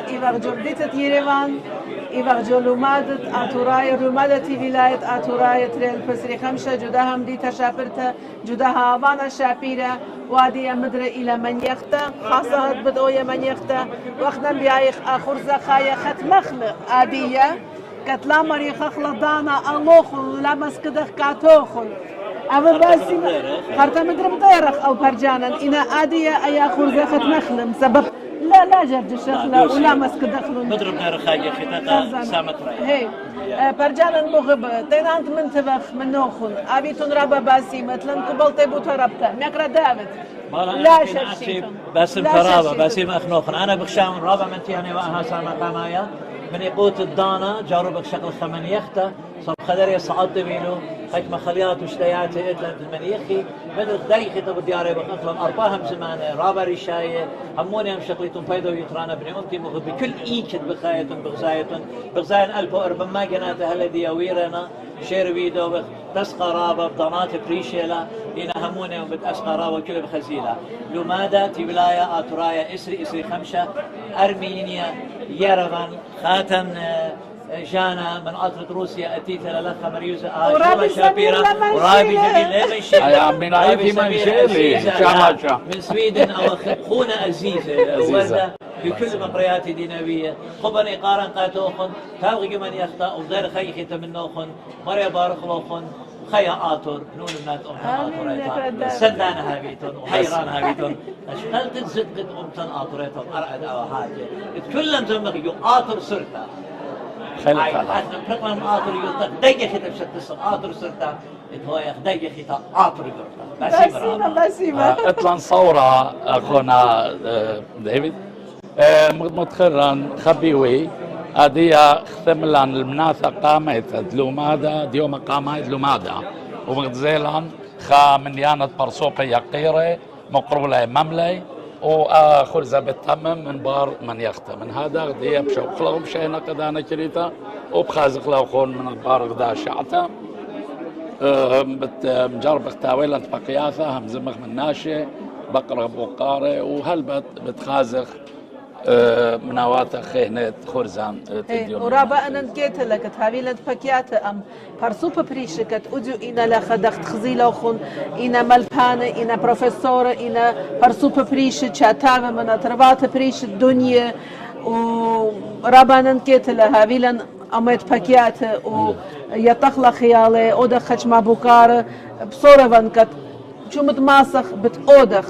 إيفر جردت يريفان إيفر جلومادت أتوراي رومادة ولاية أتوراي تريل بسري خمسة جداهم دي تشابرته جداها أبانا شابيرة وادي مدر إلى من يخته خاصة بدوية من يخته وقتا بيايخ آخر زخايا خت مخلق عادية كتلا مريخ خلطانا ألوخل لمس كدخ كاتوخل أول باسي خرطة مدر بديرخ أو برجانا إنا عادية أي آخر زخت مخلم سبب لا جرج الشخلة ولا مسك دخلون مدرب نار خاية خطاطة سامت رأي هي برجانا المغب تينانت من تبخ من نوخن أبيتون رابا باسي مثلا قبل تيبو تربتا ميكرا دافد لا شرشيتون باسم فرابة باسم أخنوخن أنا بخشام رابا من تياني وأها سامة قامايا من يقوت الدانا جاروبك شكل خمنيخته صب خدر يصعد بينو خيك مخليات وشتيات إدلة المنيخي من الدايخي تبو دياري بقتلن أرباهم زمانة رابا ريشاية هموني هم شكليتون فايدو يترانا بني أنتي مغب بكل إيكت بخايتون بغزاين ألبو أربا ما جناته هلا دياويرنا شير فيديو بخ تسقى رابا بدانات بريشيلا إنا هموني هم بتسقى رابا كل بخزيلة لومادا تي ولاية آتورايا إسري خمسة أرمينيا يرفان خاتن جانا من أطرد روسيا أتيت للأخ مريوزة ورابي شابيرة ورابي جميل لا من من سويدن أو خونا أزيزة وردة في كل مقريات دينوية خبني قارن قاتوخن تابغي من يخطأ وغير خيخي تمنوخن مريا بارخ لوخن خيا آتور نون بنات آتوريتون سندان هابيتون وحيران هابيتون أشغلت الزدقت أمتن آتوريتون أرعد أو حاجة كلهم زمك يو آتور سرطة خلق الله نقرأ آتور يوتك دقي خطب شتسن آتور سرطة إتهويخ دقي خطا آتور يوتك بسيمة اطلع صورة أخونا ديفيد متخرن خبيوي أديا ختملان المناثة قامت دلومادا ديوم قامت دلومادا ومغزيلان خا من يانت برسوقي يقيري مقرولة مملي وآخر زبتمم من بار من يختم من هذا ديا بشوق لهم شينا قدانا كريتا وبخازق له خون من البار غدا شعتا مجرب اختاويل انت بقياثة همزمخ من ناشي بقرة بوقاري وهل بتخازق مناوات خينة خرزان ورابا أنا نجيت لك تهابيل أنت بكيات أم برسوبة بريشكت أدو إنا لخدخت خزيلة وخون إنا ملبانة إنا بروفيسورة إنا برسوبة بريشة شاتامة من تربات بريشة الدنيا ورابا أنا نجيت لهابيل أميت بكيات ويتخلى خيالي أودخ خش ما بوكار بصورة فانكت شو متماسخ بتأودخ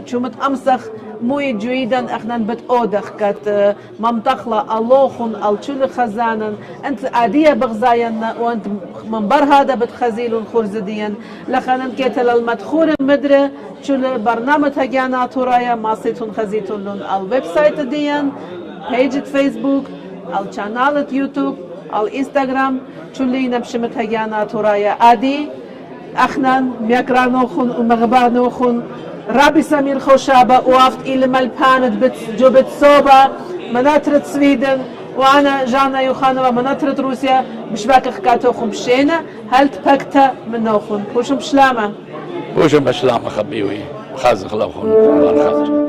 شو متأمسخ موي جيدا اخنا بتأودخ كت ممتخلة اللوخن الشل خزانا انت عادية بغزايا وانت منبر هذا بتخزيل الخرزديا لخنا كيتل المدخول مدرة شل برنامج هجانا تورايا ماسيتون خزيتون لون الويب سايت ديان بيج فيسبوك القناة يوتيوب الانستغرام شلي نمشمت هجانا تورايا عادي اخنا ميكرانوخن ومغبانوخن رابي سمير خوشابة وافت إلى ملبانت جبت صوبة مناطرة سويدن وأنا جانا يوخانوا مناطرة روسيا بشباك خكاتوخم بشينا هل تبكتا منوخن وشم بشلامة وشم بشلامة خبيوي خازق لوخن